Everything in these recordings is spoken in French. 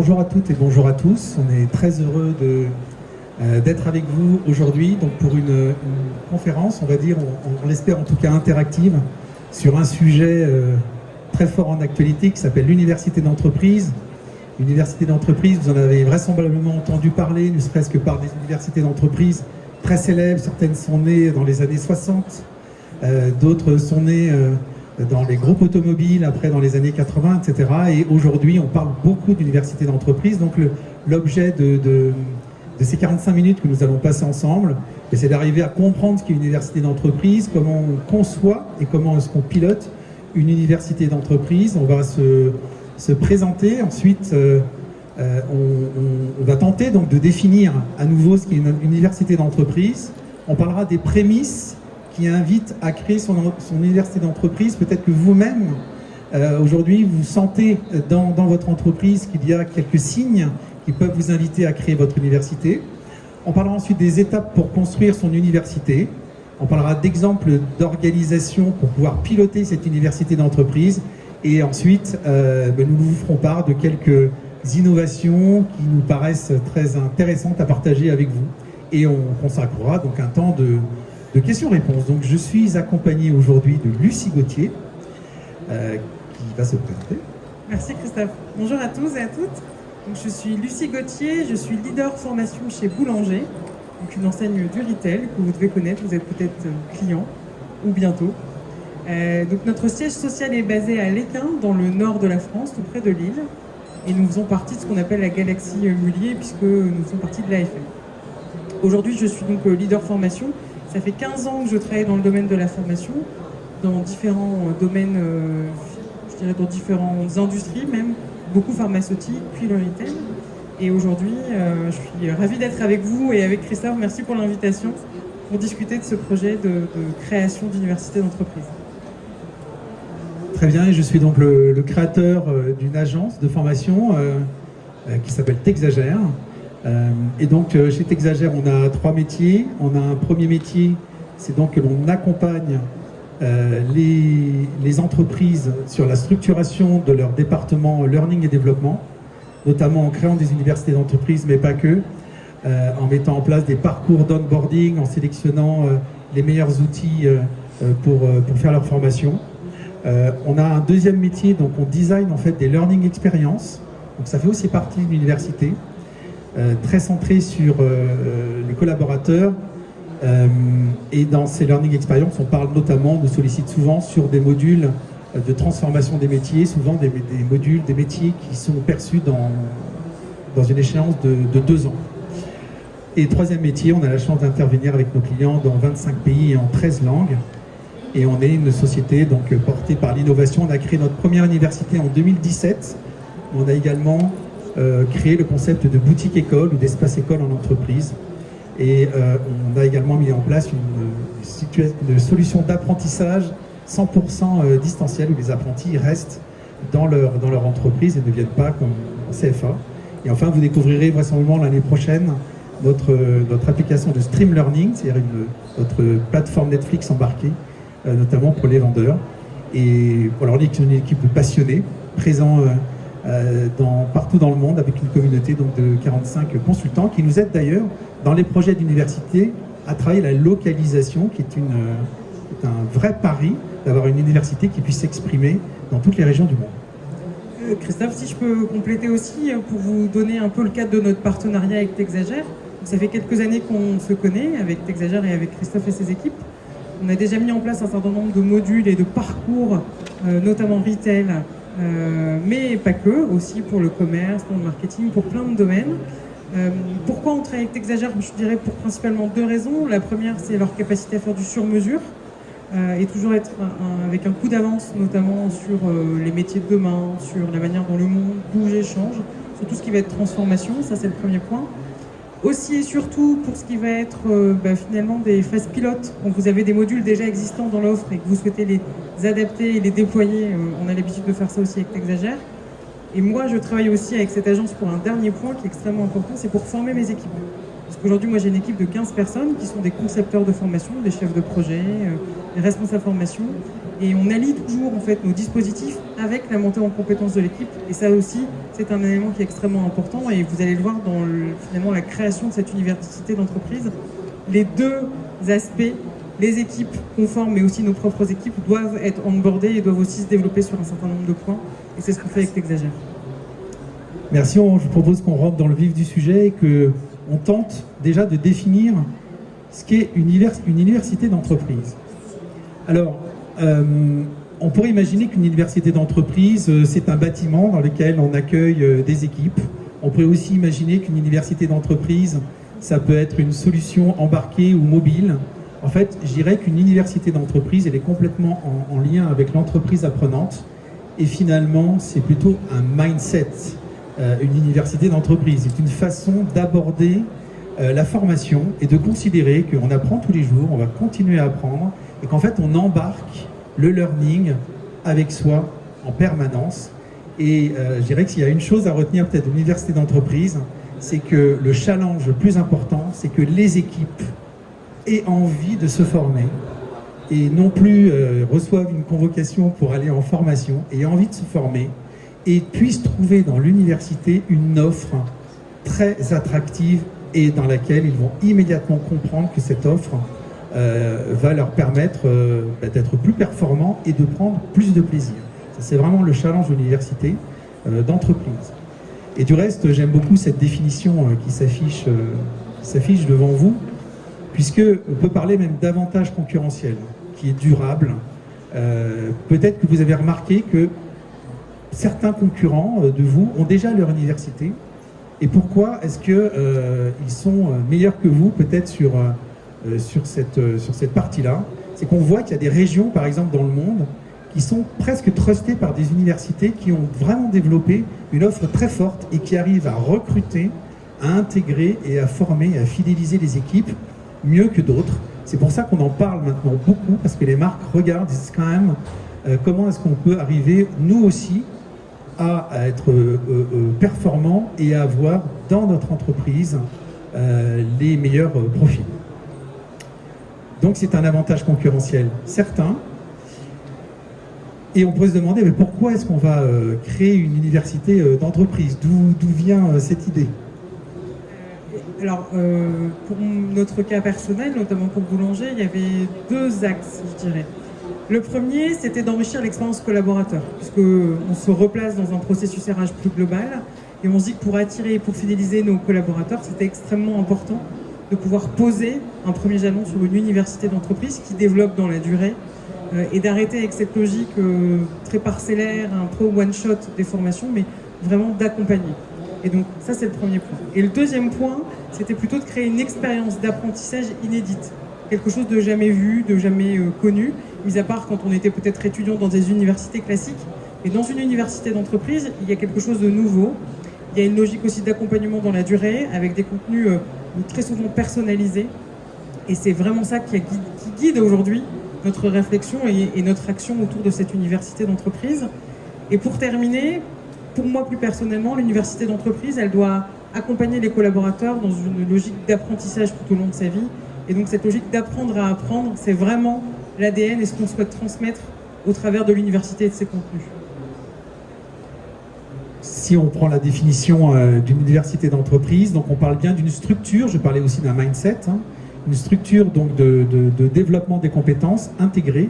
bonjour à toutes et bonjour à tous. On est très heureux d'être avec vous aujourd'hui pour une conférence, on va dire, on l'espère en tout cas interactive, sur un sujet très fort en actualité qui s'appelle l'université d'entreprise. L'université d'entreprise, vous en avez vraisemblablement entendu parler, ne serait-ce que par des universités d'entreprise très célèbres. Certaines sont nées dans les années 60, d'autres sont nées dans les groupes automobiles, après dans les années 80, etc. Et aujourd'hui, on parle beaucoup d'université d'entreprise. Donc l'objet de ces 45 minutes que nous allons passer ensemble, c'est d'arriver à comprendre ce qu'est une université d'entreprise, comment on conçoit et comment est-ce qu'on pilote une université d'entreprise. On va se présenter, ensuite on va tenter donc de définir à nouveau ce qu'est une université d'entreprise. On parlera des prémices qui invitent à créer son université d'entreprise. Peut-être que vous-même, aujourd'hui, vous sentez dans votre entreprise qu'il y a quelques signes qui peuvent vous inviter à créer votre université. On parlera ensuite des étapes pour construire son université. On parlera d'exemples d'organisation pour pouvoir piloter cette université d'entreprise. Et ensuite, nous vous ferons part de quelques innovations qui nous paraissent très intéressantes à partager avec vous. Et on consacrera donc un temps de questions-réponses. Donc je suis accompagné aujourd'hui de Lucie Gauthier, qui va se présenter. Merci Christophe. Bonjour à tous et à toutes. Donc, je suis Lucie Gauthier, je suis leader formation chez Boulanger, donc une enseigne du retail que vous devez connaître, vous êtes peut-être client ou bientôt. Donc notre siège social est basé à Lesquin, dans le nord de la France, tout près de Lille. Et nous faisons partie de ce qu'on appelle la galaxie Mullier, puisque nous faisons partie de l'AFM. Aujourd'hui, je suis donc leader formation. Ça fait 15 ans que je travaille dans le domaine de la formation, dans différents domaines, je dirais dans différentes industries même, beaucoup pharmaceutiques, puis le retail. Et aujourd'hui, je suis ravie d'être avec vous et avec Christophe. Merci pour l'invitation pour discuter de ce projet de création d'université d'entreprise. Très bien, et je suis donc le créateur d'une agence de formation qui s'appelle Texagère. Et donc chez Texagère, on a 3 métiers. On a un premier métier, c'est donc que l'on accompagne les entreprises sur la structuration de leur département learning et développement, notamment en créant des universités d'entreprise, mais pas que, en mettant en place des parcours d'onboarding, en sélectionnant les meilleurs outils pour faire leur formation. On a un deuxième métier, donc on design en fait des learning experiences, donc ça fait aussi partie de l'université, très centré sur les collaborateurs. Et dans ces learning experiences, on parle notamment, on sollicite souvent sur des modules de transformation des métiers, souvent des modules, des métiers qui sont perçus dans une échéance de 2 ans. Et troisième métier, on a la chance d'intervenir avec nos clients dans 25 pays et en 13 langues. Et on est une société donc portée par l'innovation. On a créé notre première université en 2017. On a également créé le concept de boutique école ou d'espace école en entreprise. Et on a également mis en place une solution d'apprentissage 100% distanciel où les apprentis restent dans leur entreprise et ne viennent pas comme en CFA. Et enfin, vous découvrirez vraisemblablement l'année prochaine notre application de stream learning, c'est-à-dire notre plateforme Netflix embarquée, notamment pour les vendeurs. Et voilà, on est une équipe de passionnés, présents partout dans le monde, avec une communauté donc, de 45 consultants qui nous aident d'ailleurs dans les projets d'université à travailler la localisation, qui est un vrai pari d'avoir une université qui puisse s'exprimer dans toutes les régions du monde. Christophe, si je peux compléter aussi pour vous donner un peu le cadre de notre partenariat avec Texagère. Ça fait quelques années qu'on se connaît avec Texagère et avec Christophe et ses équipes. On a déjà mis en place un certain nombre de modules et de parcours, notamment retail, mais pas que, aussi pour le commerce, pour le marketing, pour plein de domaines. Pourquoi on travaille avec Texagère? Je dirais pour principalement 2 raisons. La première, c'est leur capacité à faire du sur-mesure et toujours être avec un coup d'avance, notamment sur les métiers de demain, sur la manière dont le monde bouge et change, sur tout ce qui va être transformation, ça c'est le premier point. Aussi et surtout pour ce qui va être finalement des phases pilotes. Donc vous avez des modules déjà existants dans l'offre et que vous souhaitez les adapter et les déployer. On a l'habitude de faire ça aussi avec Texagère. Et moi, je travaille aussi avec cette agence pour un dernier point qui est extrêmement important, c'est pour former mes équipes. Parce qu'aujourd'hui, moi, j'ai une équipe de 15 personnes qui sont des concepteurs de formation, des chefs de projet, les responsables formation, et on allie toujours en fait nos dispositifs avec la montée en compétences de l'équipe. Et ça aussi, c'est un élément qui est extrêmement important. Et vous allez le voir dans finalement la création de cette université d'entreprise. Les deux aspects, les équipes conformes, mais aussi nos propres équipes, doivent être onboardées et doivent aussi se développer sur un certain nombre de points. Et c'est ce qu'on fait avec Texagère. Merci. Je vous propose qu'on rentre dans le vif du sujet et qu'on tente déjà de définir ce qu'est une université d'entreprise. Alors, on pourrait imaginer qu'une université d'entreprise, c'est un bâtiment dans lequel on accueille des équipes. On pourrait aussi imaginer qu'une université d'entreprise, ça peut être une solution embarquée ou mobile. En fait, je dirais qu'une université d'entreprise, elle est complètement en lien avec l'entreprise apprenante. Et finalement, c'est plutôt un mindset, une université d'entreprise. C'est une façon d'aborder la formation et de considérer qu'on apprend tous les jours, on va continuer à apprendre, et qu'en fait, on embarque le learning avec soi en permanence. Et je dirais que s'il y a une chose à retenir peut-être de l'université d'entreprise, c'est que le challenge le plus important, c'est que les équipes aient envie de se former et non plus reçoivent une convocation pour aller en formation, aient envie de se former et puissent trouver dans l'université une offre très attractive et dans laquelle ils vont immédiatement comprendre que cette offre va leur permettre d'être plus performants et de prendre plus de plaisir. Ça, c'est vraiment le challenge de l'université d'entreprise. Et du reste, j'aime beaucoup cette définition qui s'affiche devant vous, puisqu'on peut parler même d'avantage concurrentiel, qui est durable. Peut-être que vous avez remarqué que certains concurrents de vous ont déjà leur université. Et pourquoi est-ce qu'ils sont meilleurs que vous, peut-être sur cette partie-là? C'est qu'on voit qu'il y a des régions, par exemple dans le monde, qui sont presque trustées par des universités qui ont vraiment développé une offre très forte et qui arrivent à recruter, à intégrer et à former, et à fidéliser les équipes mieux que d'autres. C'est pour ça qu'on en parle maintenant beaucoup, parce que les marques regardent, disent quand même comment est-ce qu'on peut arriver, nous aussi, à être performants et à avoir dans notre entreprise les meilleurs profils. Donc c'est un avantage concurrentiel certain. Et on peut se demander, mais pourquoi est-ce qu'on va créer une université d'entreprise? D'où vient cette idée? Alors, pour notre cas personnel, notamment pour Boulanger, il y avait deux axes, je dirais. Le premier, c'était d'enrichir l'expérience collaborateur, puisqu'on se replace dans un processus RH plus global, et on se dit que pour attirer et pour fidéliser nos collaborateurs, c'était extrêmement important de pouvoir poser un premier jalon sur une université d'entreprise qui développe dans la durée, et d'arrêter avec cette logique très parcellaire, un peu one-shot des formations, mais vraiment d'accompagner. Et donc ça, c'est le premier point. Et le deuxième point, c'était plutôt de créer une expérience d'apprentissage inédite. Quelque chose de jamais vu, de jamais connu, mis à part quand on était peut-être étudiant dans des universités classiques. Et dans une université d'entreprise, il y a quelque chose de nouveau. Il y a une logique aussi d'accompagnement dans la durée, avec des contenus très souvent personnalisés. Et c'est vraiment ça qui guide aujourd'hui notre réflexion et notre action autour de cette université d'entreprise. Et pour terminer, pour moi plus personnellement, l'université d'entreprise, elle doit accompagner les collaborateurs dans une logique d'apprentissage tout au long de sa vie. Et donc cette logique d'apprendre à apprendre, c'est vraiment l'ADN et ce qu'on souhaite transmettre au travers de l'université et de ses contenus. Si on prend la définition d'une université d'entreprise, donc on parle bien d'une structure, je parlais aussi d'un mindset, une structure donc de développement des compétences intégrées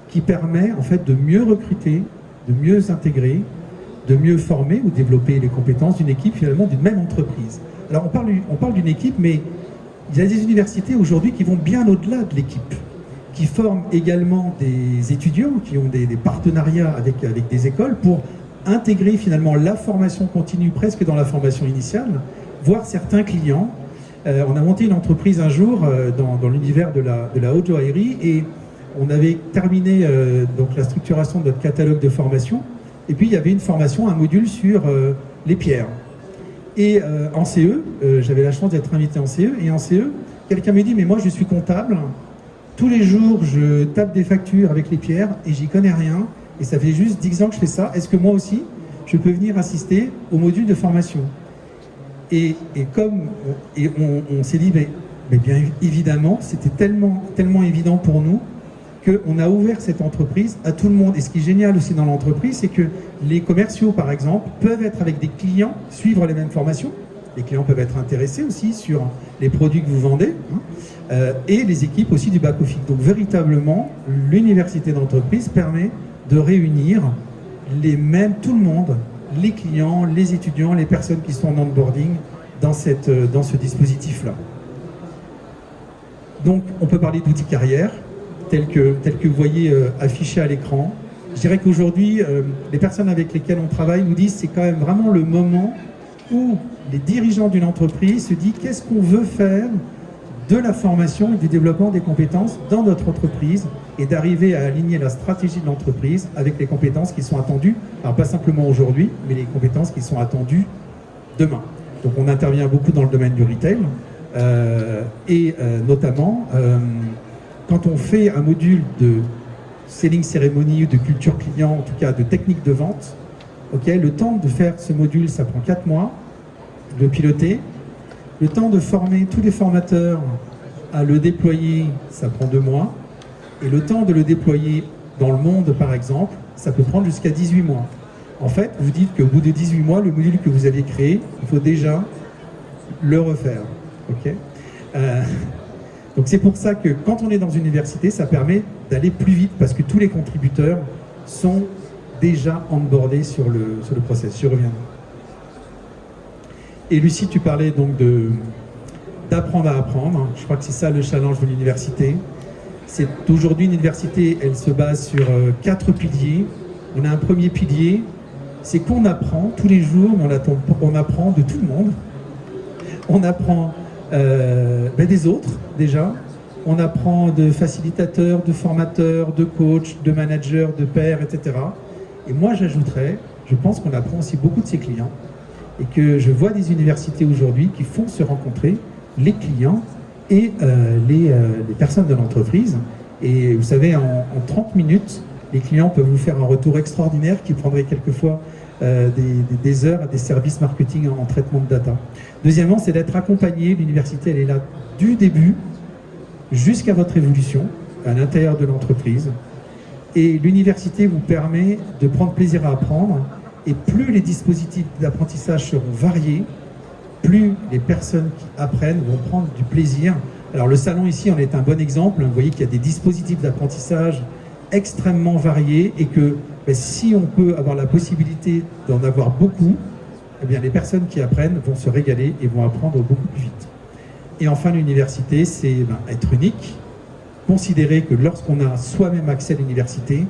qui permet en fait de mieux recruter, de mieux intégrer, de mieux former ou développer les compétences d'une équipe finalement d'une même entreprise. Alors on parle d'une équipe, mais il y a des universités aujourd'hui qui vont bien au-delà de l'équipe, qui forment également des étudiants, qui ont des partenariats avec des écoles pour intégrer finalement la formation continue presque dans la formation initiale, voire certains clients. On a monté une entreprise un jour dans l'univers de la haute joaillerie et on avait terminé donc la structuration de notre catalogue de formation. Et puis il y avait une formation, un module sur les pierres. Et en CE, j'avais la chance d'être invité en CE, et en CE, quelqu'un me dit, mais moi je suis comptable, tous les jours je tape des factures avec les pierres et j'y connais rien, et ça fait juste 10 ans que je fais ça, est-ce que moi aussi je peux venir assister au module de formation? Et on s'est dit, mais bien évidemment, c'était tellement évident pour nous qu'on a ouvert cette entreprise à tout le monde. Et ce qui est génial aussi dans l'entreprise, c'est que les commerciaux, par exemple, peuvent être avec des clients, suivre les mêmes formations. Les clients peuvent être intéressés aussi sur les produits que vous vendez, et les équipes aussi du back-office. Donc véritablement, l'université d'entreprise permet de réunir tout le monde, les clients, les étudiants, les personnes qui sont en onboarding dans ce dispositif-là. Donc on peut parler d'outils carrière, tels que vous voyez affichés à l'écran. Je dirais qu'aujourd'hui, les personnes avec lesquelles on travaille nous disent que c'est quand même vraiment le moment où les dirigeants d'une entreprise se disent qu'est-ce qu'on veut faire de la formation et du développement des compétences dans notre entreprise et d'arriver à aligner la stratégie de l'entreprise avec les compétences qui sont attendues, alors pas simplement aujourd'hui, mais les compétences qui sont attendues demain. Donc on intervient beaucoup dans le domaine du retail et notamment quand on fait un module de selling cérémonie ou de culture client, en tout cas de technique de vente, le temps de faire ce module, ça prend 4 mois, de le piloter. Le temps de former tous les formateurs à le déployer, ça prend 2 mois. Et le temps de le déployer dans le monde, par exemple, ça peut prendre jusqu'à 18 mois. En fait, vous dites qu'au bout de 18 mois, le module que vous aviez créé, il faut déjà le refaire. Donc c'est pour ça que quand on est dans une université, ça permet d'aller plus vite parce que tous les contributeurs sont déjà onboardés sur le process. Je reviens. Et Lucie, tu parlais donc d'apprendre à apprendre. Je crois que c'est ça le challenge de l'université. C'est aujourd'hui une université, elle se base sur 4 piliers. On a un premier pilier, c'est qu'on apprend tous les jours, mais on apprend de tout le monde. On apprend des autres déjà. On apprend de facilitateurs, de formateurs, de coachs, de managers, de pairs, etc. Et moi j'ajouterais, je pense qu'on apprend aussi beaucoup de ses clients. Et que je vois des universités aujourd'hui qui font se rencontrer les clients et les personnes de l'entreprise. Et vous savez, en 30 minutes, les clients peuvent vous faire un retour extraordinaire qui prendrait quelquefois des heures à des services marketing en traitement de data. Deuxièmement, c'est d'être accompagné. L'université, elle est là du début jusqu'à votre évolution à l'intérieur de l'entreprise. Et l'université vous permet de prendre plaisir à apprendre. Et plus les dispositifs d'apprentissage seront variés, plus les personnes qui apprennent vont prendre du plaisir. Alors le salon ici en est un bon exemple. Vous voyez qu'il y a des dispositifs d'apprentissage extrêmement variés et que si on peut avoir la possibilité d'en avoir beaucoup, eh bien les personnes qui apprennent vont se régaler et vont apprendre beaucoup plus vite. Et enfin l'université, c'est être unique, considérer que lorsqu'on a soi-même accès à l'université,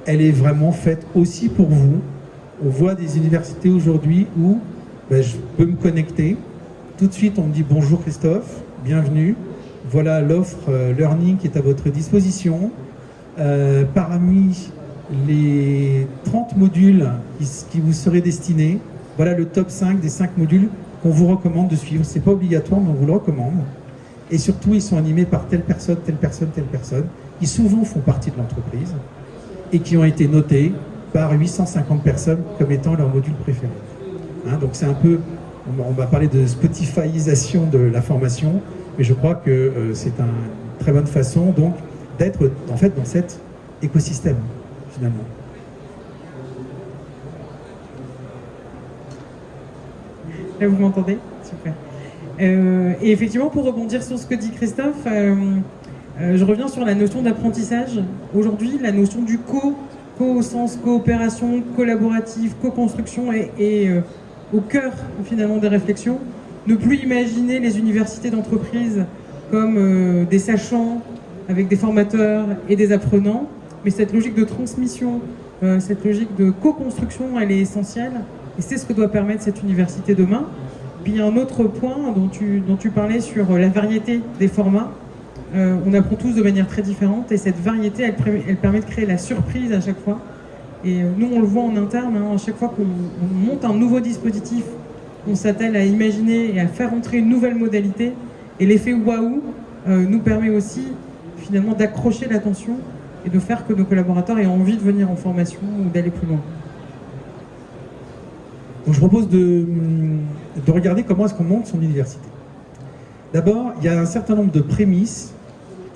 elle est vraiment faite aussi pour vous. On voit des universités aujourd'hui où je peux me connecter. Tout de suite, on me dit « Bonjour Christophe, bienvenue. Voilà l'offre Learning qui est à votre disposition. Parmi les 30 modules qui vous seraient destinés, voilà le top 5 des 5 modules qu'on vous recommande de suivre. Ce n'est pas obligatoire, mais on vous le recommande. Et surtout, ils sont animés par telle personne, qui souvent font partie de l'entreprise et qui ont été notés par 850 personnes comme étant leur module préféré. Donc c'est un peu, on va parler de Spotifyisation de la formation, mais je crois que c'est une très bonne façon donc d'être en fait dans cet écosystème finalement. Là vous m'entendez? Super. Et effectivement, pour rebondir sur ce que dit Christophe, je reviens sur la notion d'apprentissage. Aujourd'hui, la notion du co au sens coopération, collaborative, co-construction est au cœur finalement des réflexions. Ne plus imaginer les universités d'entreprise comme des sachants avec des formateurs et des apprenants, mais cette logique de transmission, cette logique de co-construction, elle est essentielle et c'est ce que doit permettre cette université demain. Puis il y a un autre point dont tu parlais sur la variété des formats. On apprend tous de manière très différente et cette variété, elle permet de créer la surprise à chaque fois. Et nous, on le voit en interne, à chaque fois qu'on monte un nouveau dispositif, on s'attelle à imaginer et à faire entrer une nouvelle modalité. Et l'effet waouh nous permet aussi finalement d'accrocher l'attention et de faire que nos collaborateurs aient envie de venir en formation ou d'aller plus loin. Donc je propose de regarder comment est-ce qu'on monte son université. D'abord, il y a un certain nombre de prémices,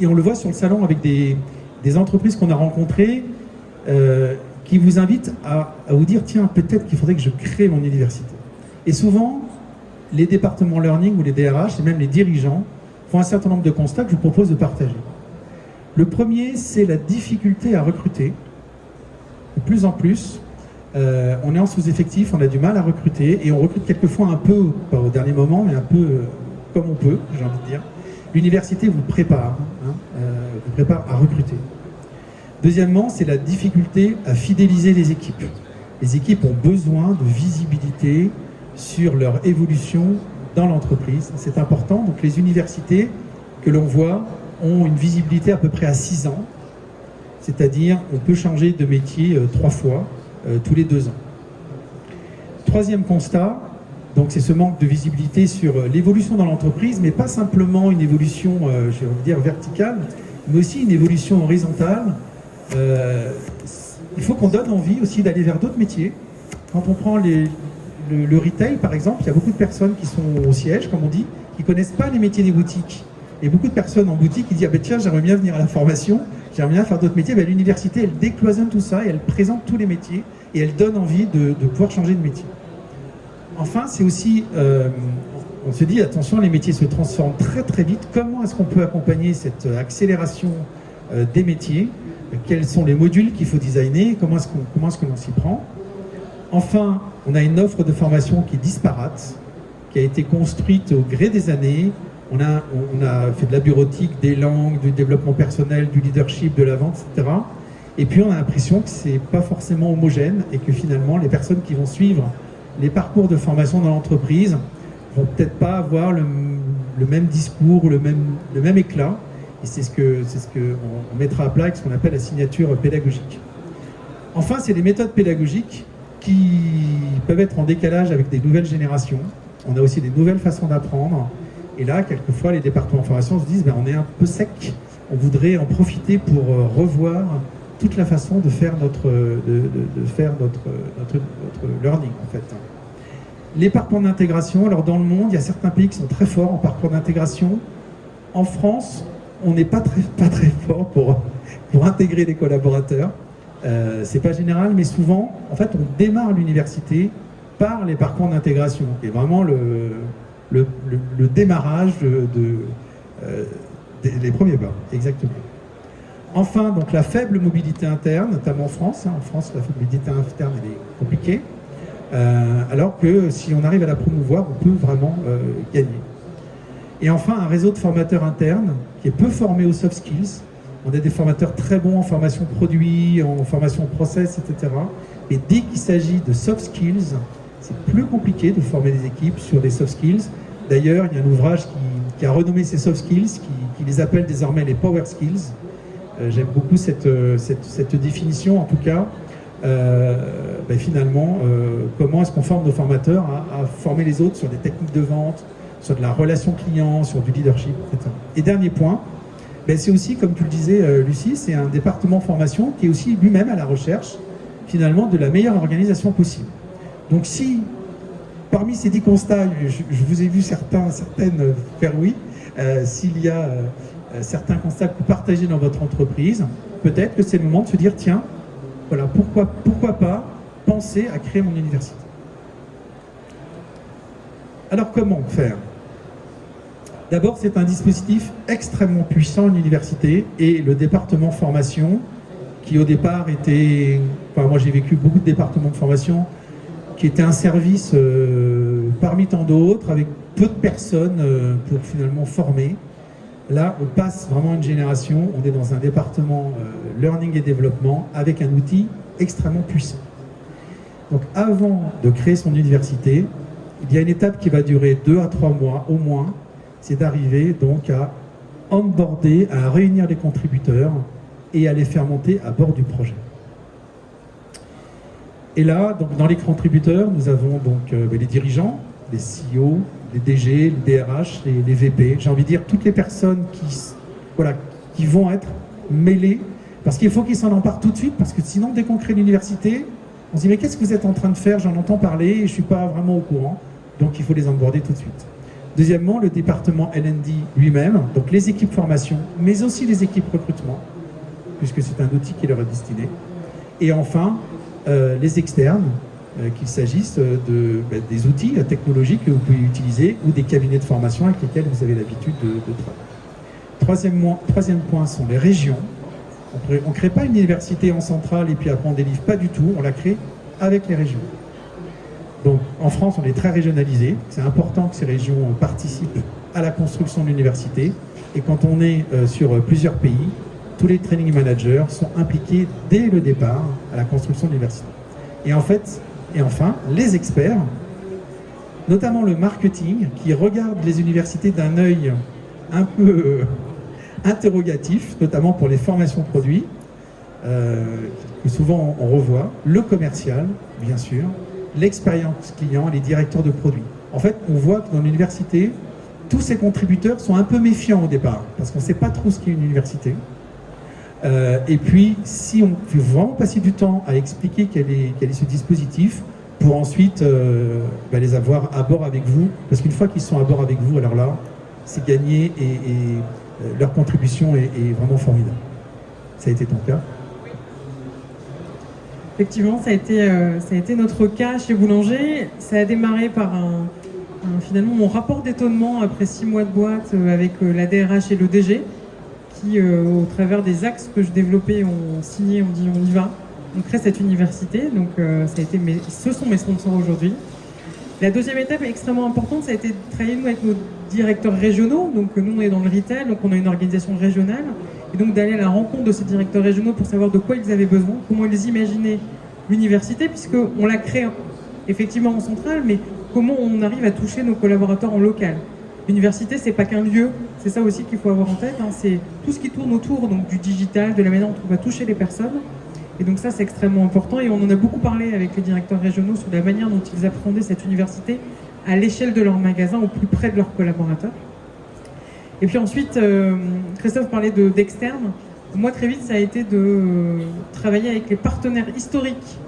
et on le voit sur le salon avec des des entreprises qu'on a rencontrées qui vous invitent à vous dire, tiens, peut-être qu'il faudrait que je crée mon université. Et souvent, les départements learning ou les DRH, et même les dirigeants, font un certain nombre de constats que je vous propose de partager. Le premier, c'est la difficulté à recruter. De plus en plus, on est en sous-effectif, on a du mal à recruter, et on recrute quelquefois un peu, pas au dernier moment, mais un peu comme on peut, j'ai envie de dire. L'université vous prépare à recruter. Deuxièmement, c'est la difficulté à fidéliser les équipes. Les équipes ont besoin de visibilité sur leur évolution dans l'entreprise. C'est important. Donc les universités que l'on voit ont une visibilité à peu près à 6 ans. C'est-à-dire, on peut changer de métier 3 fois tous les 2 ans. Troisième constat, donc c'est ce manque de visibilité sur l'évolution dans l'entreprise, mais pas simplement une évolution, je vais dire, verticale, mais aussi une évolution horizontale. Il faut qu'on donne envie aussi d'aller vers d'autres métiers. Quand on prend le retail, par exemple, il y a beaucoup de personnes qui sont au siège, comme on dit, qui ne connaissent pas les métiers des boutiques. Et beaucoup de personnes en boutique qui disent « Ah ben tiens, j'aimerais bien venir à la formation, j'aimerais bien faire d'autres métiers. » Ben, l'université, elle décloisonne tout ça et elle présente tous les métiers et elle donne envie de pouvoir changer de métier. Enfin, c'est aussi, on se dit, attention, les métiers se transforment très très vite. Comment est-ce qu'on peut accompagner cette accélération des métiers? Quels sont les modules qu'il faut designer? Comment est-ce que l'on s'y prend? Enfin, on a une offre de formation qui est disparate, qui a été construite au gré des années. On a fait de la bureautique, des langues, du développement personnel, du leadership, de la vente, etc. Et puis on a l'impression que c'est pas forcément homogène et que finalement les personnes qui vont suivre les parcours de formation dans l'entreprise vont peut-être pas avoir le même discours ou le même éclat. Et c'est ce qu'on mettra à plat avec ce qu'on appelle la signature pédagogique. Enfin, c'est les méthodes pédagogiques qui peuvent être en décalage avec des nouvelles générations. On a aussi des nouvelles façons d'apprendre. Et là, quelquefois, les départements de formation se disent on est un peu sec, on voudrait en profiter pour revoir toute la façon de faire notre learning, en fait. Les parcours d'intégration, alors dans le monde, il y a certains pays qui sont très forts en parcours d'intégration. En France, on n'est pas très fort pour intégrer les collaborateurs. C'est pas général, mais souvent, en fait, on démarre l'université par les parcours d'intégration. Et vraiment le démarrage des premiers pas, exactement. Enfin, donc la faible mobilité interne, notamment en France. En France, la faible mobilité interne, elle est compliquée. Alors que si on arrive à la promouvoir, on peut vraiment gagner. Et enfin, un réseau de formateurs internes qui est peu formé aux soft skills. On a des formateurs très bons en formation produit, en formation process, etc. Mais dès qu'il s'agit de soft skills, c'est plus compliqué de former des équipes sur des soft skills. D'ailleurs, il y a un ouvrage qui a renommé ces soft skills, qui les appelle désormais les power skills. J'aime beaucoup cette définition, en tout cas. Finalement, comment est-ce qu'on forme nos formateurs à former les autres sur des techniques de vente, sur de la relation client, sur du leadership, etc. Et dernier point, c'est aussi, comme tu le disais, Lucie, c'est un département formation qui est aussi lui-même à la recherche, finalement, de la meilleure organisation possible. Donc si, parmi ces 10 constats, je vous ai vu certaines faire oui, s'il y a certains constats que vous partagez dans votre entreprise, peut-être que c'est le moment de se dire, tiens, voilà, pourquoi pas penser à créer mon université. Alors comment faire? D'abord, c'est un dispositif extrêmement puissant, une université, et le département formation, qui au départ était... Enfin, moi j'ai vécu beaucoup de départements de formation, qui était un service parmi tant d'autres, avec peu de personnes pour finalement former. Là, on passe vraiment une génération, on est dans un département learning et développement, avec un outil extrêmement puissant. Donc avant de créer son université, il y a une étape qui va durer 2 à 3 mois au moins, c'est d'arriver donc à onboarder, à réunir les contributeurs et à les faire monter à bord du projet. Et là, donc, dans les contributeurs, nous avons donc les dirigeants, les CEO, les DG, les DRH, les VP, j'ai envie de dire toutes les personnes qui vont être mêlées, parce qu'il faut qu'ils s'en emparent tout de suite, parce que sinon, dès qu'on crée l'université, on se dit mais qu'est-ce que vous êtes en train de faire? J'en entends parler et je ne suis pas vraiment au courant, donc il faut les onboarder tout de suite. Deuxièmement, le département L&D lui-même, donc les équipes formation, mais aussi les équipes recrutement, puisque c'est un outil qui leur est destiné. Et enfin, les externes, qu'il s'agisse des outils technologiques que vous pouvez utiliser ou des cabinets de formation avec lesquels vous avez l'habitude de travailler. Troisième point sont les régions. On ne crée pas une université en centrale et puis après on délivre, pas du tout, on la crée avec les régions. Donc en France, on est très régionalisé, c'est important que ces régions participent à la construction de l'université, et quand on est sur plusieurs pays, tous les training managers sont impliqués dès le départ à la construction de l'université. Et enfin, les experts, notamment le marketing, qui regarde les universités d'un œil un peu interrogatif, notamment pour les formations produits, que souvent on revoit, le commercial, bien sûr, l'expérience client, les directeurs de produits. En fait, on voit que dans l'université, tous ces contributeurs sont un peu méfiants au départ, parce qu'on ne sait pas trop ce qu'est une université. Et puis, si on peut vraiment passer du temps à expliquer quel est ce dispositif, pour ensuite les avoir à bord avec vous, parce qu'une fois qu'ils sont à bord avec vous, alors là, c'est gagné et leur contribution est vraiment formidable. Ça a été ton cas? Effectivement, ça a été notre cas chez Boulanger. Ça a démarré par finalement mon rapport d'étonnement après 6 mois de boîte avec la DRH et le DG qui, au travers des axes que je développais, ont signé, ont dit on y va, on crée cette université. Donc ce sont mes sponsors aujourd'hui. La deuxième étape est extrêmement importante, ça a été de travailler nous avec nos directeurs régionaux. Donc nous on est dans le retail, donc on a une organisation régionale. Et donc d'aller à la rencontre de ces directeurs régionaux pour savoir de quoi ils avaient besoin, comment ils imaginaient l'université, puisqu'on la crée effectivement en centrale, mais comment on arrive à toucher nos collaborateurs en local. L'université, c'est pas qu'un lieu, c'est ça aussi qu'il faut avoir en tête, hein, c'est tout ce qui tourne autour donc, du digital, de la manière dont on va toucher les personnes. Et donc ça, c'est extrêmement important, et on en a beaucoup parlé avec les directeurs régionaux sur la manière dont ils appréhendaient cette université à l'échelle de leur magasin, au plus près de leurs collaborateurs. Et puis ensuite, Christophe parlait d'externe. Moi, très vite, ça a été de travailler avec les partenaires historiques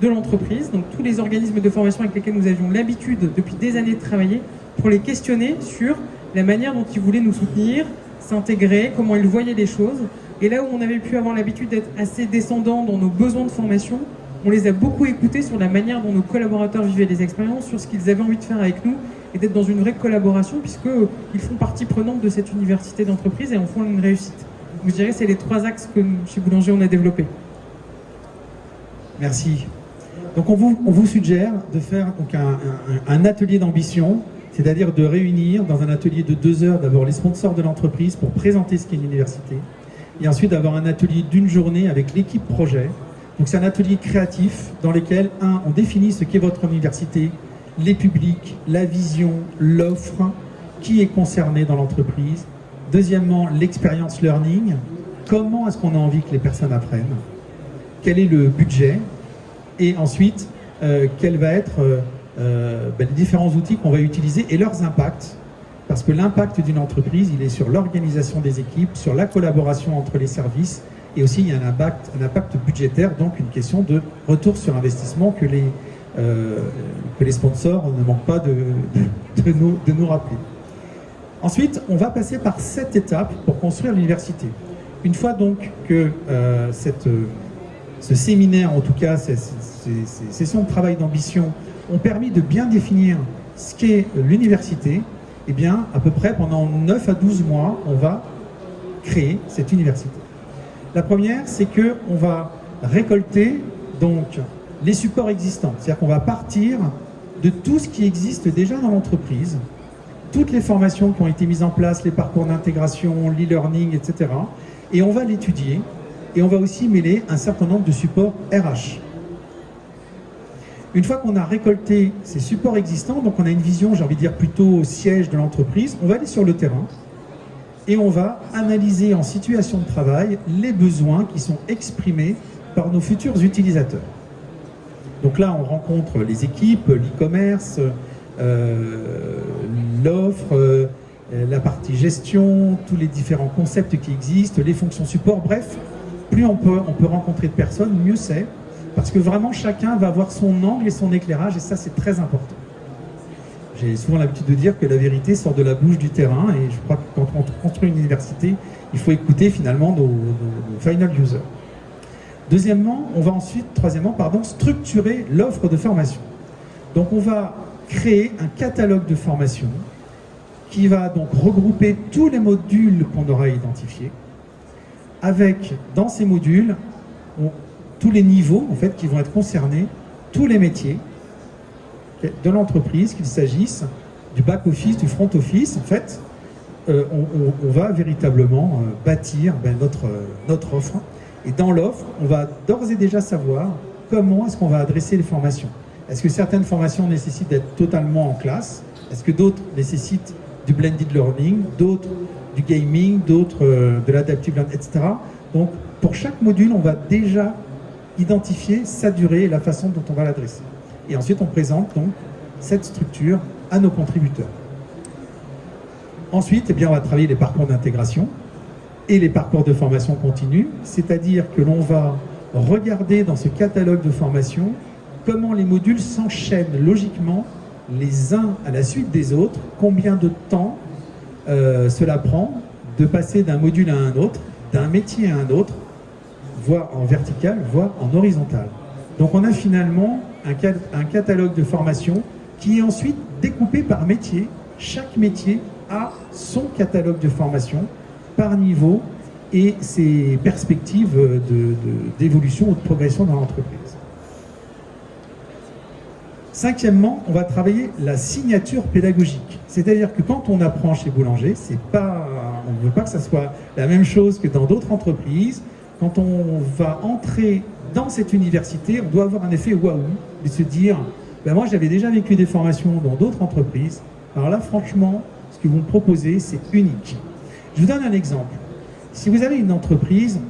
de l'entreprise, donc tous les organismes de formation avec lesquels nous avions l'habitude depuis des années de travailler, pour les questionner sur la manière dont ils voulaient nous soutenir, s'intégrer, comment ils voyaient les choses. Et là où on avait pu avoir l'habitude d'être assez descendants dans nos besoins de formation, on les a beaucoup écoutés sur la manière dont nos collaborateurs vivaient les expériences, sur ce qu'ils avaient envie de faire avec nous, et d'être dans une vraie collaboration, puisqu'ils font partie prenante de cette université d'entreprise et en font une réussite. Donc, je dirais que c'est les 3 axes que chez Boulanger on a développés. Merci. Donc on vous suggère de faire donc un atelier d'ambition, c'est-à-dire de réunir dans un atelier de 2 heures d'abord les sponsors de l'entreprise pour présenter ce qu'est une université, et ensuite d'avoir un atelier d'1 journée avec l'équipe projet. Donc c'est un atelier créatif dans lequel, on définit ce qu'est votre université, les publics, la vision, l'offre, qui est concerné dans l'entreprise. Deuxièmement, l'expérience learning. Comment est-ce qu'on a envie que les personnes apprennent? Quel est le budget? Et ensuite, quels vont être les différents outils qu'on va utiliser et leurs impacts. Parce que l'impact d'une entreprise, il est sur l'organisation des équipes, sur la collaboration entre les services, et aussi il y a un impact budgétaire, donc une question de retour sur investissement que les sponsors ne manquent pas de nous rappeler. Ensuite, on va passer par 7 étapes pour construire l'université. Une fois donc que ce séminaire, en tout cas ces sessions de travail d'ambition, ont permis de bien définir ce qu'est l'université, eh bien, à peu près pendant 9 à 12 mois, on va créer cette université. La première, c'est qu'on va récolter donc les supports existants. C'est-à-dire qu'on va partir de tout ce qui existe déjà dans l'entreprise, toutes les formations qui ont été mises en place, les parcours d'intégration, l'e-learning, etc. Et on va l'étudier, et on va aussi mêler un certain nombre de supports RH. Une fois qu'on a récolté ces supports existants, donc on a une vision, j'ai envie de dire, plutôt au siège de l'entreprise, on va aller sur le terrain, et on va analyser en situation de travail les besoins qui sont exprimés par nos futurs utilisateurs. Donc là, on rencontre les équipes, l'e-commerce, l'offre, la partie gestion, tous les différents concepts qui existent, les fonctions support. Bref, plus on peut rencontrer de personnes, mieux c'est, parce que vraiment chacun va avoir son angle et son éclairage, et ça c'est très important. J'ai souvent l'habitude de dire que la vérité sort de la bouche du terrain, et je crois que quand on construit une université, il faut écouter finalement nos final user. Troisièmement, structurer l'offre de formation. Donc on va créer un catalogue de formation qui va donc regrouper tous les modules qu'on aura identifiés, avec dans ces modules tous les niveaux en fait qui vont être concernés, tous les métiers de l'entreprise, qu'il s'agisse du back-office, du front-office. En fait, on va véritablement bâtir notre offre. Et dans l'offre, on va d'ores et déjà savoir comment est-ce qu'on va adresser les formations. Est-ce que certaines formations nécessitent d'être totalement en classe? Est-ce que d'autres nécessitent du blended learning, d'autres du gaming, d'autres de l'adaptive learning, etc. Donc, pour chaque module, on va déjà identifier sa durée et la façon dont on va l'adresser. Et ensuite, on présente donc cette structure à nos contributeurs. Ensuite, on va travailler les parcours d'intégration et les parcours de formation continue, c'est-à-dire que l'on va regarder dans ce catalogue de formation comment les modules s'enchaînent logiquement les uns à la suite des autres, combien de temps cela prend de passer d'un module à un autre, d'un métier à un autre, voire en vertical, voire en horizontal. Donc on a finalement un catalogue de formation qui est ensuite découpé par métier. Chaque métier a son catalogue de formation par niveau et ses perspectives d'évolution ou de progression dans l'entreprise. Cinquièmement, on va travailler la signature pédagogique. C'est-à-dire que quand on apprend chez Boulanger, on ne veut pas que ça soit la même chose que dans d'autres entreprises. Quand on va entrer dans cette université, on doit avoir un effet waouh et se dire moi j'avais déjà vécu des formations dans d'autres entreprises. Alors là, franchement, ce que vous me proposez, c'est unique. Je vous donne un exemple. Si vous avez une entreprise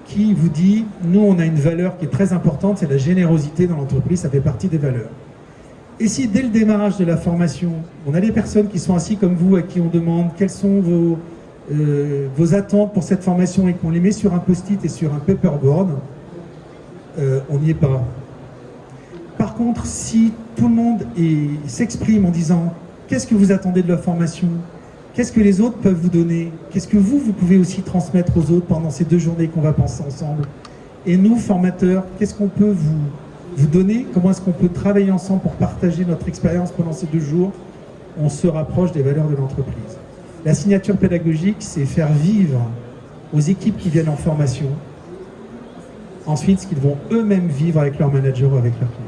qui vous dit nous on a une valeur qui est très importante, c'est la générosité dans l'entreprise, ça fait partie des valeurs. Et si dès le démarrage de la formation, on a des personnes qui sont assis comme vous, à qui on demande quelles sont vos attentes pour cette formation et qu'on les met sur un post-it et sur un paperboard, on n'y est pas. Par contre, si tout le monde s'exprime en disant qu'est-ce que vous attendez de la formation, qu'est-ce que les autres peuvent vous donner, qu'est-ce que vous pouvez aussi transmettre aux autres pendant ces 2 journées qu'on va penser ensemble, et nous, formateurs, qu'est-ce qu'on peut vous donner, comment est-ce qu'on peut travailler ensemble pour partager notre expérience pendant ces 2 jours, on se rapproche des valeurs de l'entreprise. La signature pédagogique, c'est faire vivre aux équipes qui viennent en formation, ensuite ce qu'ils vont eux-mêmes vivre avec leur manager ou avec leurs clients.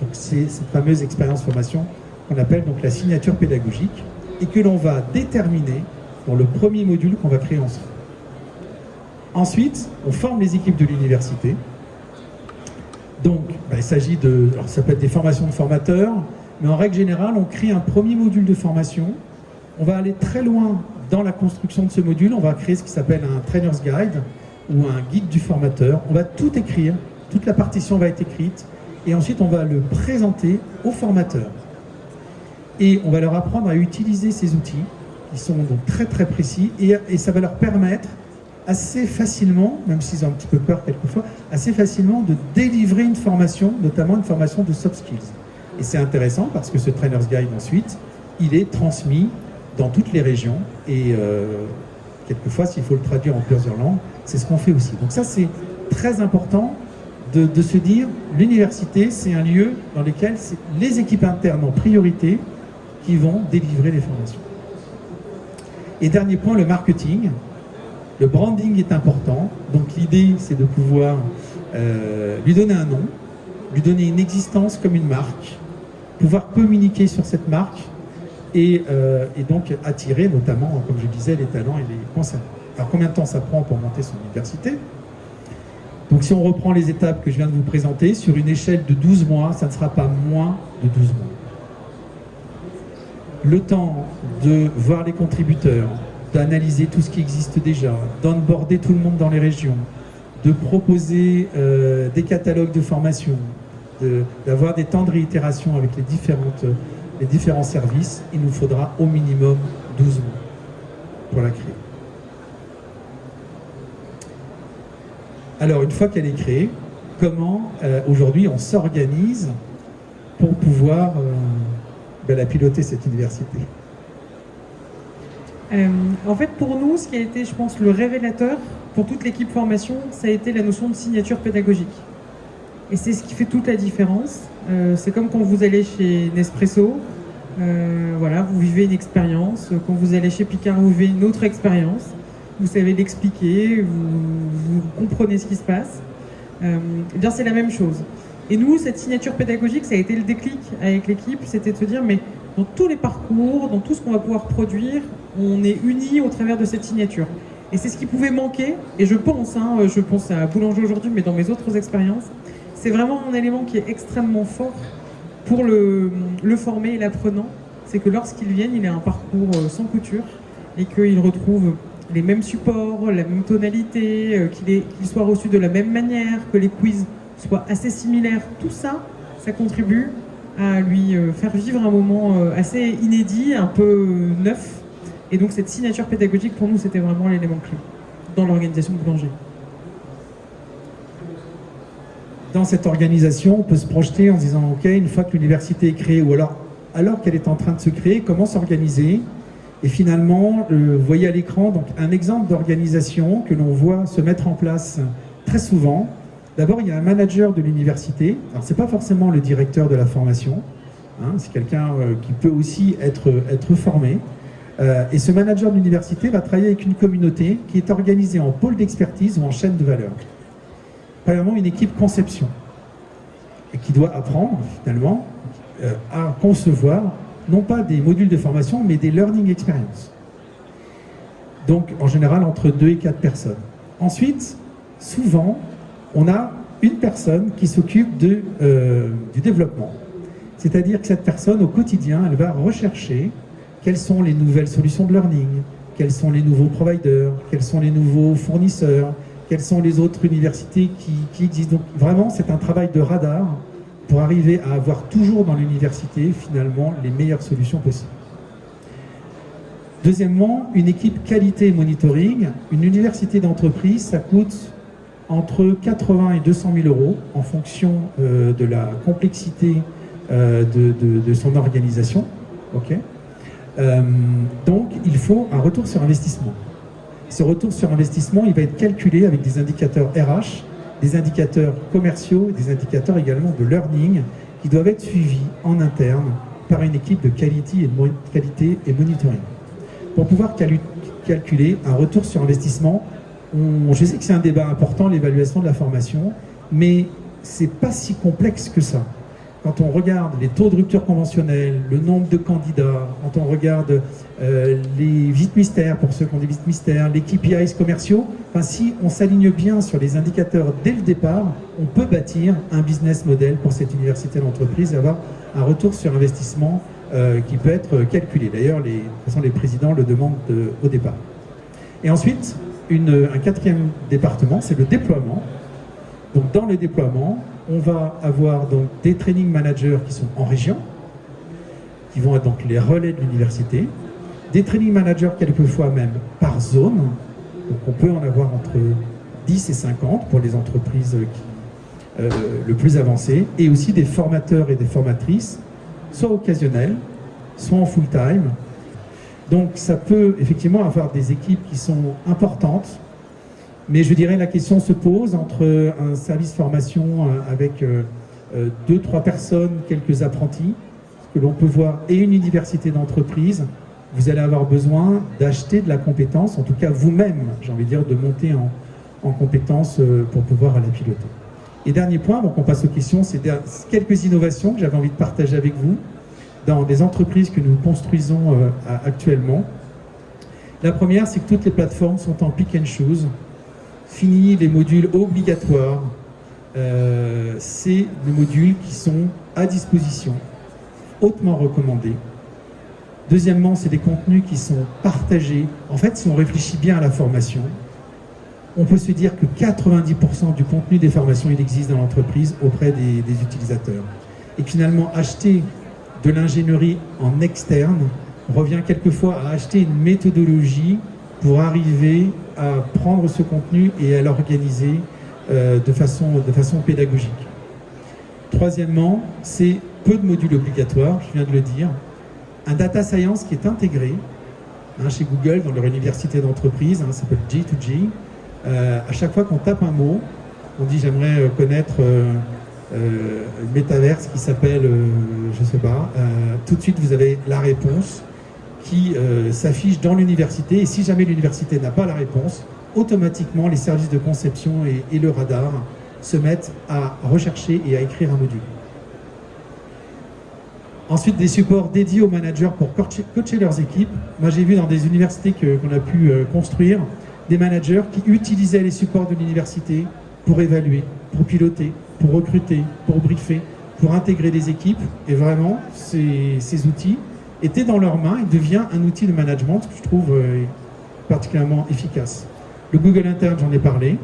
Donc c'est cette fameuse expérience formation qu'on appelle donc la signature pédagogique et que l'on va déterminer dans le premier module qu'on va créer ensemble. Ensuite, on forme les équipes de l'université. Donc, il s'agit alors ça peut être des formations de formateurs, mais en règle générale, on crée un premier module de formation. On va aller très loin dans la construction de ce module. On va créer ce qui s'appelle un trainer's guide ou un guide du formateur. On va tout écrire, toute la partition va être écrite, et ensuite on va le présenter aux formateurs. Et on va leur apprendre à utiliser ces outils, qui sont donc très très précis, et ça va leur permettre assez facilement, même s'ils ont un petit peu peur quelquefois, assez facilement de délivrer une formation, notamment une formation de soft skills. Et c'est intéressant parce que ce trainer's guide ensuite, il est transmis dans toutes les régions, et quelquefois s'il faut le traduire en plusieurs langues, c'est ce qu'on fait aussi. Donc ça c'est très important de se dire, l'université c'est un lieu dans lequel c'est les équipes internes en priorité qui vont délivrer les formations. Et dernier point, le marketing. Le branding est important, donc l'idée c'est de pouvoir lui donner un nom, lui donner une existence comme une marque, pouvoir communiquer sur cette marque et donc attirer notamment, comme je disais, les talents et les concernés. Alors combien de temps ça prend pour monter son université? Donc si on reprend les étapes que je viens de vous présenter, sur une échelle de 12 mois, ça ne sera pas moins de 12 mois. Le temps de voir les contributeurs, d'analyser tout ce qui existe déjà, d'onboarder tout le monde dans les régions, de proposer des catalogues de formation, d'avoir des temps de réitération avec les différents services, il nous faudra au minimum 12 mois pour la créer. Alors, une fois qu'elle est créée, comment aujourd'hui on s'organise pour pouvoir la piloter, cette université? En fait, pour nous, ce qui a été, je pense, le révélateur pour toute l'équipe formation, ça a été la notion de signature pédagogique. Et c'est ce qui fait toute la différence. C'est comme quand vous allez chez Nespresso, voilà, vous vivez une expérience. Quand vous allez chez Picard, vous vivez une autre expérience. Vous savez l'expliquer, vous comprenez ce qui se passe. Eh bien, c'est la même chose. Et nous, cette signature pédagogique, ça a été le déclic avec l'équipe, c'était de se dire, mais dans tous les parcours, dans tout ce qu'on va pouvoir produire, on est unis au travers de cette signature. Et c'est ce qui pouvait manquer, et je pense à Boulanger aujourd'hui, mais dans mes autres expériences, c'est vraiment un élément qui est extrêmement fort pour le formé et l'apprenant, c'est que lorsqu'il vient, il a un parcours sans couture, et qu'il retrouve les mêmes supports, la même tonalité, qu'il soit reçu de la même manière, que les quiz soient assez similaires. Tout ça, ça contribue à lui faire vivre un moment assez inédit, un peu neuf. Et donc cette signature pédagogique, pour nous, c'était vraiment l'élément clé dans l'organisation de Boulanger. Dans cette organisation, on peut se projeter en se disant, OK, une fois que l'université est créée, ou alors qu'elle est en train de se créer, comment s'organiser? Et finalement, vous voyez à l'écran donc un exemple d'organisation que l'on voit se mettre en place très souvent. D'abord, il y a un manager de l'université. Alors, ce n'est pas forcément le directeur de la formation. Hein, c'est quelqu'un qui peut aussi être formé. Et ce manager de l'université va travailler avec une communauté qui est organisée en pôle d'expertise ou en chaîne de valeur. Premièrement, une équipe conception et qui doit apprendre finalement à concevoir non pas des modules de formation, mais des learning experiences. Donc, en général, entre 2 et 4 personnes. Ensuite, souvent, on a une personne qui s'occupe du développement. C'est-à-dire que cette personne, au quotidien, elle va rechercher quelles sont les nouvelles solutions de learning, quels sont les nouveaux providers, quels sont les nouveaux fournisseurs, quelles sont les autres universités qui existent. Donc, vraiment, c'est un travail de radar pour arriver à avoir toujours dans l'université, finalement, les meilleures solutions possibles. Deuxièmement, une équipe qualité et monitoring. Une université d'entreprise, ça coûte entre 80 et 200 000 euros en fonction de la complexité de son organisation. Okay. Donc, il faut un retour sur investissement. Ce retour sur investissement, il va être calculé avec des indicateurs RH, des indicateurs commerciaux, des indicateurs également de learning qui doivent être suivis en interne par une équipe de qualité et monitoring. Pour pouvoir calculer un retour sur investissement, je sais que c'est un débat important, l'évaluation de la formation, mais c'est pas si complexe que ça. Quand on regarde les taux de rupture conventionnelle, le nombre de candidats, quand on regarde les visites mystères, pour ceux qui ont des visites mystères, les KPIs commerciaux, enfin, si on s'aligne bien sur les indicateurs dès le départ, on peut bâtir un business model pour cette université d'entreprise et avoir un retour sur investissement qui peut être calculé. D'ailleurs, de toute façon, les présidents le demandent au départ. Et ensuite, un quatrième département, c'est le déploiement. Donc, dans le déploiement, on va avoir donc des training managers qui sont en région, qui vont être donc les relais de l'université, des training managers quelquefois même par zone, donc on peut en avoir entre 10 et 50 pour les entreprises le plus avancées, et aussi des formateurs et des formatrices, soit occasionnels, soit en full-time. Donc ça peut effectivement avoir des équipes qui sont importantes, mais je dirais la question se pose entre un service formation avec 2-3 personnes, quelques apprentis, que l'on peut voir, et une université d'entreprise. Vous allez avoir besoin d'acheter de la compétence, en tout cas vous-même, j'ai envie de dire, de monter en compétence pour pouvoir la piloter. Et dernier point, donc on passe aux questions, c'est quelques innovations que j'avais envie de partager avec vous dans des entreprises que nous construisons actuellement. La première, c'est que toutes les plateformes sont en pick and choose. Fini les modules obligatoires, c'est des modules qui sont à disposition, hautement recommandés. Deuxièmement, c'est des contenus qui sont partagés. En fait, si on réfléchit bien à la formation, on peut se dire que 90% du contenu des formations, il existe dans l'entreprise auprès des utilisateurs. Et finalement, acheter de l'ingénierie en externe revient quelquefois à acheter une méthodologie pour arriver à prendre ce contenu et à l'organiser de façon pédagogique. Troisièmement, c'est peu de modules obligatoires, je viens de le dire. Un data science qui est intégré chez Google dans leur université d'entreprise, ça s'appelle G2G, À chaque fois qu'on tape un mot, on dit j'aimerais connaître une métaverse qui s'appelle, je sais pas, tout de suite vous avez la réponse qui s'affiche dans l'université, et si jamais l'université n'a pas la réponse, automatiquement les services de conception et le radar se mettent à rechercher et à écrire un module. Ensuite, des supports dédiés aux managers pour coacher leurs équipes. Moi, j'ai vu dans des universités qu'on a pu construire des managers qui utilisaient les supports de l'université pour évaluer, pour piloter, pour recruter, pour briefer, pour intégrer des équipes. Et vraiment, ces outils étaient dans leurs mains et devient un outil de management que je trouve particulièrement efficace. Le Google Intern, j'en ai parlé.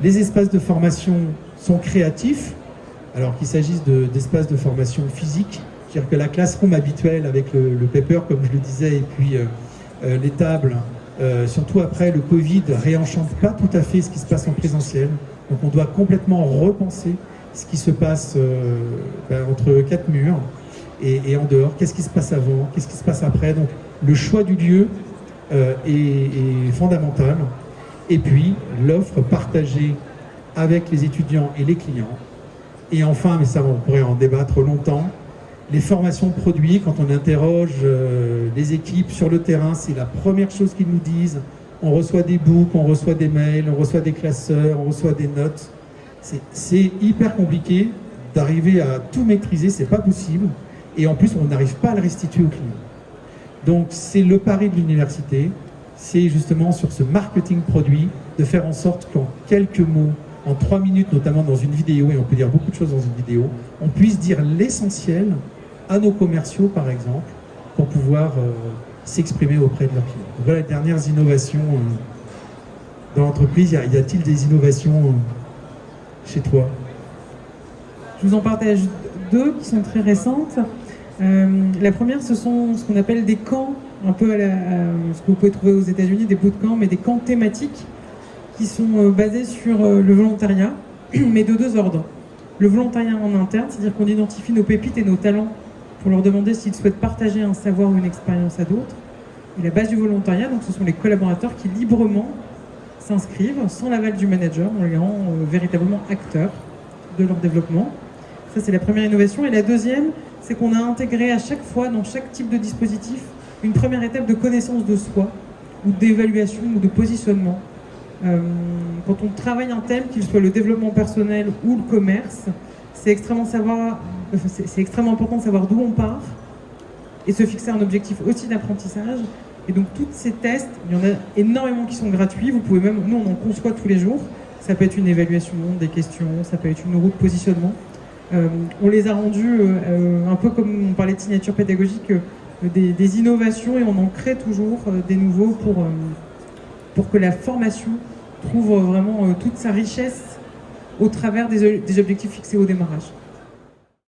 Les espaces de formation sont créatifs, alors qu'il s'agisse d'espaces de formation physiques. C'est-à-dire que la classroom habituelle avec le paper, comme je le disais, et puis les tables, surtout après le Covid, réenchante pas tout à fait ce qui se passe en présentiel. Donc on doit complètement repenser ce qui se passe entre quatre murs et en dehors. Qu'est-ce qui se passe avant, qu'est-ce qui se passe après. Donc le choix du lieu est fondamental. Et puis l'offre partagée avec les étudiants et les clients. Et enfin, mais ça on pourrait en débattre longtemps, les formations produits, quand on interroge les équipes sur le terrain, c'est la première chose qu'ils nous disent. On reçoit des books, on reçoit des mails, on reçoit des classeurs, on reçoit des notes. C'est hyper compliqué d'arriver à tout maîtriser, c'est pas possible. Et en plus, on n'arrive pas à le restituer aux clients. Donc c'est le pari de l'université, c'est justement sur ce marketing produit, de faire en sorte qu'en quelques mots, en 3 minutes, notamment dans une vidéo, et on peut dire beaucoup de choses dans une vidéo, on puisse dire l'essentiel à nos commerciaux, par exemple, pour pouvoir s'exprimer auprès de leurs clients. Donc voilà les dernières innovations dans l'entreprise. Y a-t-il des innovations chez toi? Je vous en partage 2 qui sont très récentes. La première, ce sont ce qu'on appelle des camps, un peu ce que vous pouvez trouver aux États-Unis, des bootcamps, mais des camps thématiques qui sont basés sur le volontariat, mais de 2 ordres. Le volontariat en interne, c'est-à-dire qu'on identifie nos pépites et nos talents pour leur demander s'ils souhaitent partager un savoir ou une expérience à d'autres. Et la base du volontariat, donc ce sont les collaborateurs qui librement s'inscrivent sans l'aval du manager, en les rend véritablement acteurs de leur développement. Ça, c'est la première innovation. Et la deuxième, c'est qu'on a intégré à chaque fois, dans chaque type de dispositif, une première étape de connaissance de soi, ou d'évaluation, ou de positionnement. Quand on travaille un thème, qu'il soit le développement personnel ou le commerce, c'est extrêmement important de savoir d'où on part et se fixer un objectif aussi d'apprentissage. Et donc tous ces tests, il y en a énormément qui sont gratuits. Vous pouvez même, nous on en conçoit tous les jours. Ça peut être une évaluation, des questions, ça peut être une route de positionnement. On les a rendus un peu comme on parlait de signature pédagogique, des innovations, et on en crée toujours des nouveaux pour que la formation trouve vraiment toute sa richesse au travers des objectifs fixés au démarrage.